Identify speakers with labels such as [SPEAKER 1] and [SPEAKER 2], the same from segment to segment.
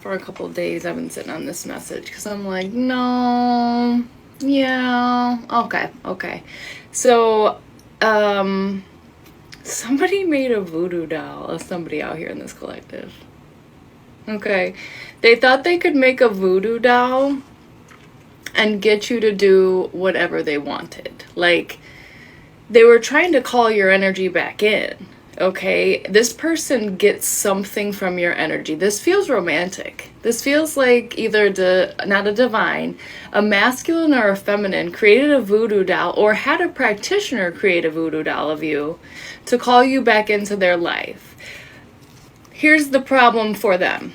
[SPEAKER 1] for a couple of days I've been sitting on this message because I'm like, no, yeah, okay. So, somebody made a voodoo doll of somebody out here in this collective. Okay. They thought they could make a voodoo doll and get you to do whatever they wanted. Like, they were trying to call your energy back in. Okay, this person gets something from your energy. This feels romantic. This feels like either not a divine, a masculine or a feminine created a voodoo doll or had a practitioner create a voodoo doll of you to call you back into their life. Here's the problem for them.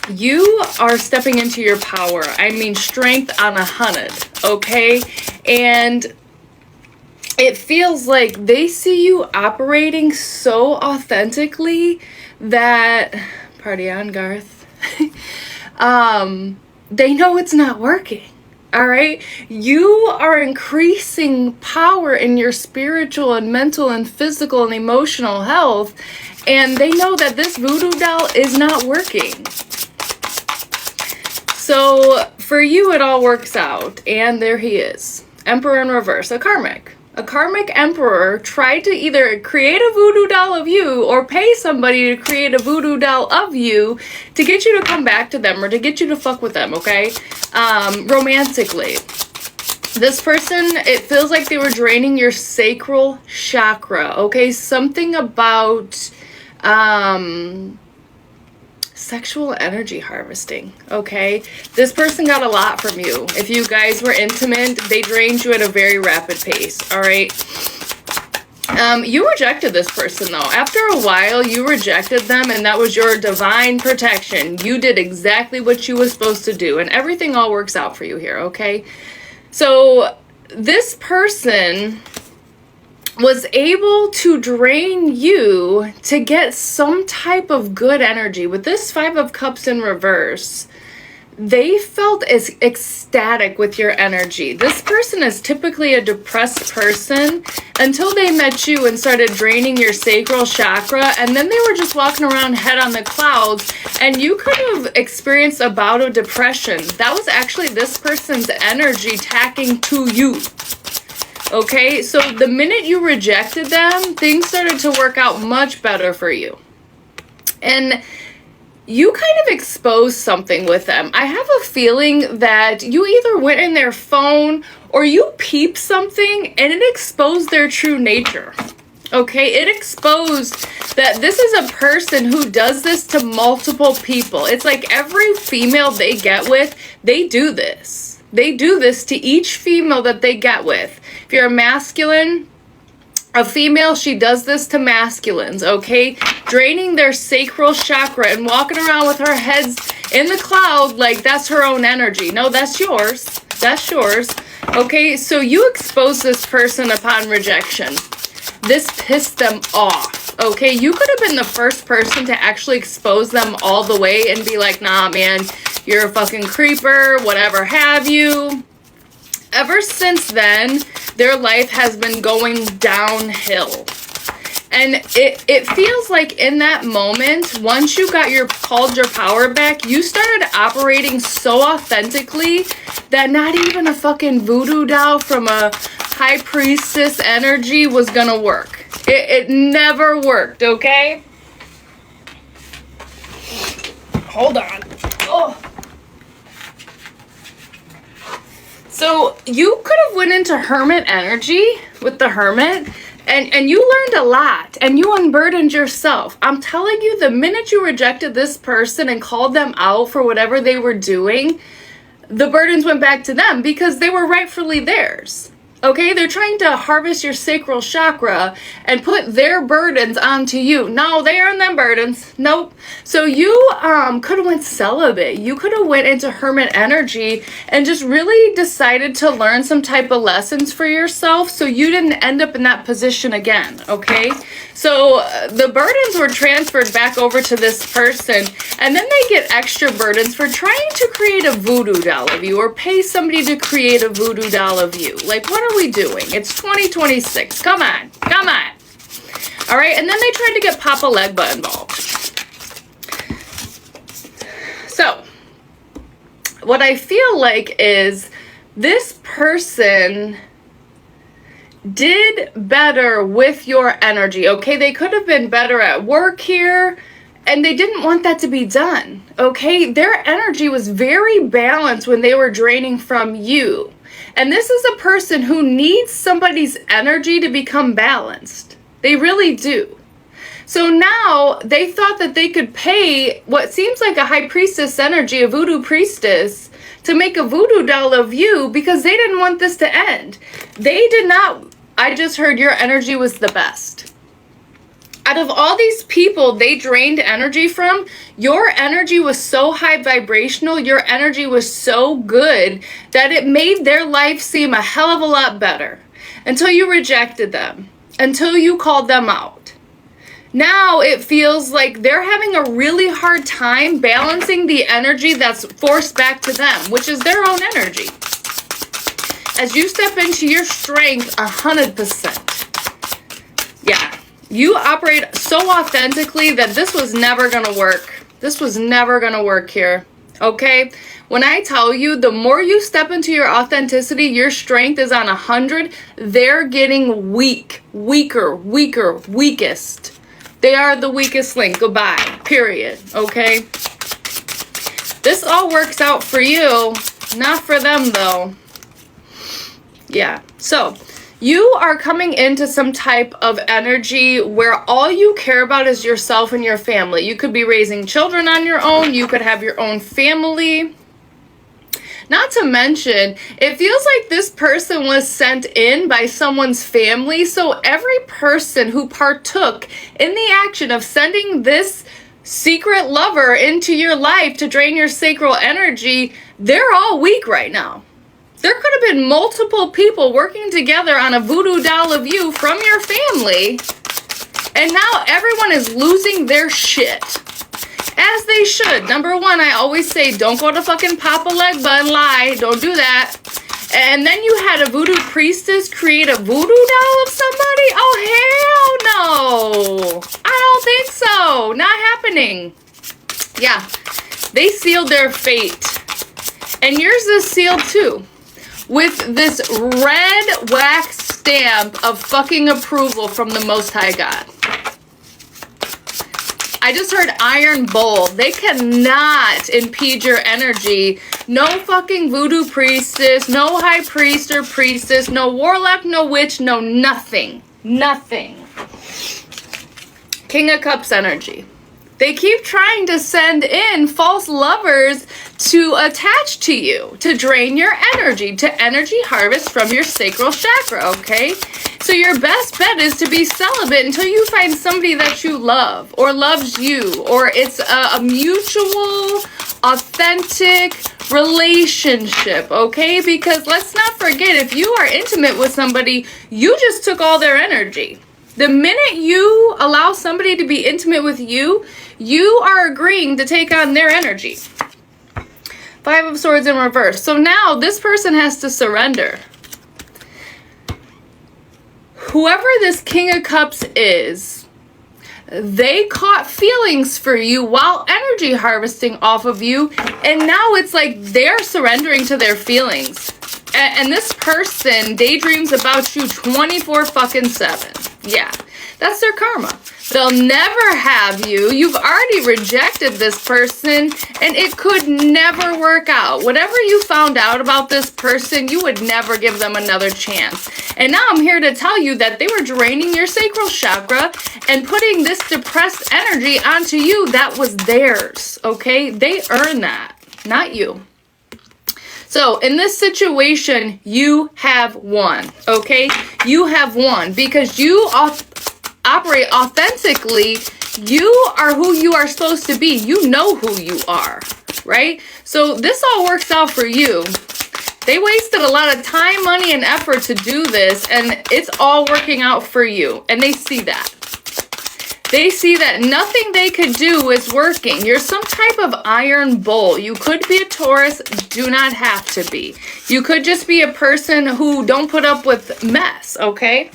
[SPEAKER 1] You are stepping into your power. I mean, strength on 100, okay? And it feels like they see you operating so authentically that, party on, Garth, they know it's not working, all right? You are increasing power in your spiritual and mental and physical and emotional health, and they know that this voodoo doll is not working. So for you, it all works out, and there he is, Emperor in reverse, a karmic. A karmic emperor tried to either create a voodoo doll of you or pay somebody to create a voodoo doll of you to get you to come back to them or to get you to fuck with them, okay? Romantically. This person, it feels like they were draining your sacral chakra, okay? Something about sexual energy harvesting, okay? This person got a lot from you. If you guys were intimate, they drained you at a very rapid pace, all right? You rejected this person, though. After a while, you rejected them, and that was your divine protection. You did exactly what you were supposed to do, and everything all works out for you here, okay? So this person was able to drain you to get some type of good energy. With this 5 of Cups in reverse, they felt as ecstatic with your energy. This person is typically a depressed person until they met you and started draining your sacral chakra, and then they were just walking around head on the clouds, and you could have experienced a bout of depression. That was actually this person's energy tacking to you. Okay, so the minute you rejected them, things started to work out much better for you. And you kind of exposed something with them. I have a feeling that you either went in their phone or you peeped something and it exposed their true nature. Okay, it exposed that this is a person who does this to multiple people. It's like every female they get with, they do this. They do this to each female that they get with. If you're a masculine, a female, she does this to masculines, okay? Draining their sacral chakra and walking around with her heads in the cloud like that's her own energy. No, that's yours. That's yours. Okay, so you expose this person upon rejection. This pissed them off, okay? You could have been the first person to actually expose them all the way and be like, nah, man, you're a fucking creeper, whatever have you. Ever since then, their life has been going downhill. And it feels like in that moment, once you called your power back, you started operating so authentically that not even a fucking voodoo doll from a high priestess energy was gonna work. It never worked, okay? Hold on. Oh. So you could have went into hermit energy with the hermit and you learned a lot and you unburdened yourself. I'm telling you, the minute you rejected this person and called them out for whatever they were doing, the burdens went back to them because they were rightfully theirs. Okay, they're trying to harvest your sacral chakra and put their burdens onto you. No, they aren't them burdens. Nope. So you could have went celibate. You could have went into hermit energy and just really decided to learn some type of lessons for yourself so you didn't end up in that position again, okay? So the burdens were transferred back over to this person, and then they get extra burdens for trying to create a voodoo doll of you or pay somebody to create a voodoo doll of you. Like, what are we doing? It's 2026. Come on. Come on. All right. And then they tried to get Papa Legba involved. what I feel like is this person did better with your energy, okay? They could have been better at work here, and they didn't want that to be done, okay? Their energy was very balanced when they were draining from you. And this is a person who needs somebody's energy to become balanced. They really do. So now they thought that they could pay what seems like a high priestess energy, a voodoo priestess, to make a voodoo doll of you because they didn't want this to end. They did not. I just heard your energy was the best. Out of all these people they drained energy from, your energy was so high vibrational, your energy was so good that it made their life seem a hell of a lot better until you rejected them, until you called them out. Now it feels like they're having a really hard time balancing the energy that's forced back to them, which is their own energy. As you step into your strength 100%. Yeah, you operate so authentically that this was never going to work. This was never going to work here. Okay? When I tell you, the more you step into your authenticity, your strength is on 100, they're getting weak, weaker, weakest. They are the weakest link. Goodbye. Period. Okay? This all works out for you. Not for them, though. Yeah. So, you are coming into some type of energy where all you care about is yourself and your family. You could be raising children on your own. You could have your own family. Not to mention, it feels like this person was sent in by someone's family. So every person who partook in the action of sending this secret lover into your life to drain your sacral energy, they're all weak right now. There could have been multiple people working together on a voodoo doll of you from your family. And now everyone is losing their shit. As they should. Number one, I always say, don't go to fucking Papa Legba and lie. Don't do that. And then you had a voodoo priestess create a voodoo doll of somebody? Oh, hell no. I don't think so. Not happening. Yeah. They sealed their fate. And yours is sealed too. With this red wax stamp of fucking approval from the Most High God. I just heard iron bowl. They cannot impede your energy. No fucking voodoo priestess, no high priest or priestess, no warlock, no witch, no nothing. Nothing. King of Cups energy. They keep trying to send in false lovers to attach to you, to drain your energy, to energy harvest from your sacral chakra, okay? So your best bet is to be celibate until you find somebody that you love or loves you, or it's a mutual, authentic relationship, okay? Because let's not forget, if you are intimate with somebody, you just took all their energy. The minute you allow somebody to be intimate with you, you are agreeing to take on their energy. Five of Swords in reverse. So now this person has to surrender. Whoever this King of Cups is, they caught feelings for you while energy harvesting off of you, and now it's like they're surrendering to their feelings. And this person daydreams about you 24/7. Yeah, that's their karma. They'll never have you. You've already rejected this person, and it could never work out. Whatever you found out about this person, you would never give them another chance. And now I'm here to tell you that they were draining your sacral chakra and putting this depressed energy onto you that was theirs, okay? They earned that, not you. So in this situation, you have won, okay? You have won because you operate authentically. You are who you are supposed to be. You know who you are, right? So this all works out for you. They wasted a lot of time, money, and effort to do this, and it's all working out for you. And they see that. They see that nothing they could do is working. You're some type of iron bull. You could be a Taurus, do not have to be. You could just be a person who don't put up with mess, okay?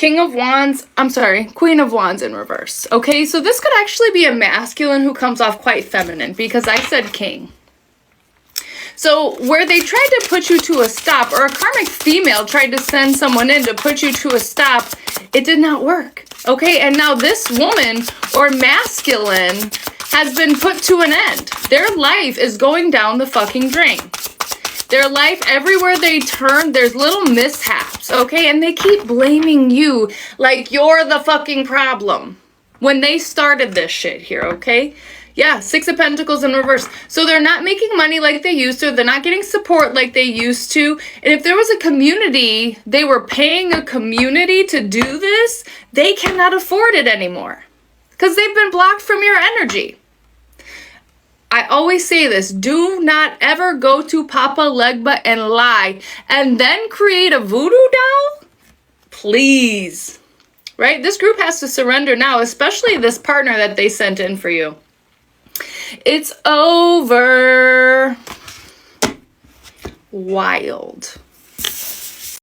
[SPEAKER 1] Queen of Wands in reverse. Okay, so this could actually be a masculine who comes off quite feminine because I said king. So where they tried to put you to a stop, or a karmic female tried to send someone in to put you to a stop, it did not work. Okay, and now this woman or masculine has been put to an end. Their life is going down the fucking drain. Their life, everywhere they turn, there's little mishaps, okay? And they keep blaming you like you're the fucking problem when they started this shit here, okay? Yeah, Six of Pentacles in reverse. So they're not making money like they used to. They're not getting support like they used to. And if there was a community, they were paying a community to do this, they cannot afford it anymore because they've been blocked from your energy. I always say this, do not ever go to Papa Legba and lie and then create a voodoo doll. Please. Right? This group has to surrender now, especially this partner that they sent in for you. It's over. Wild.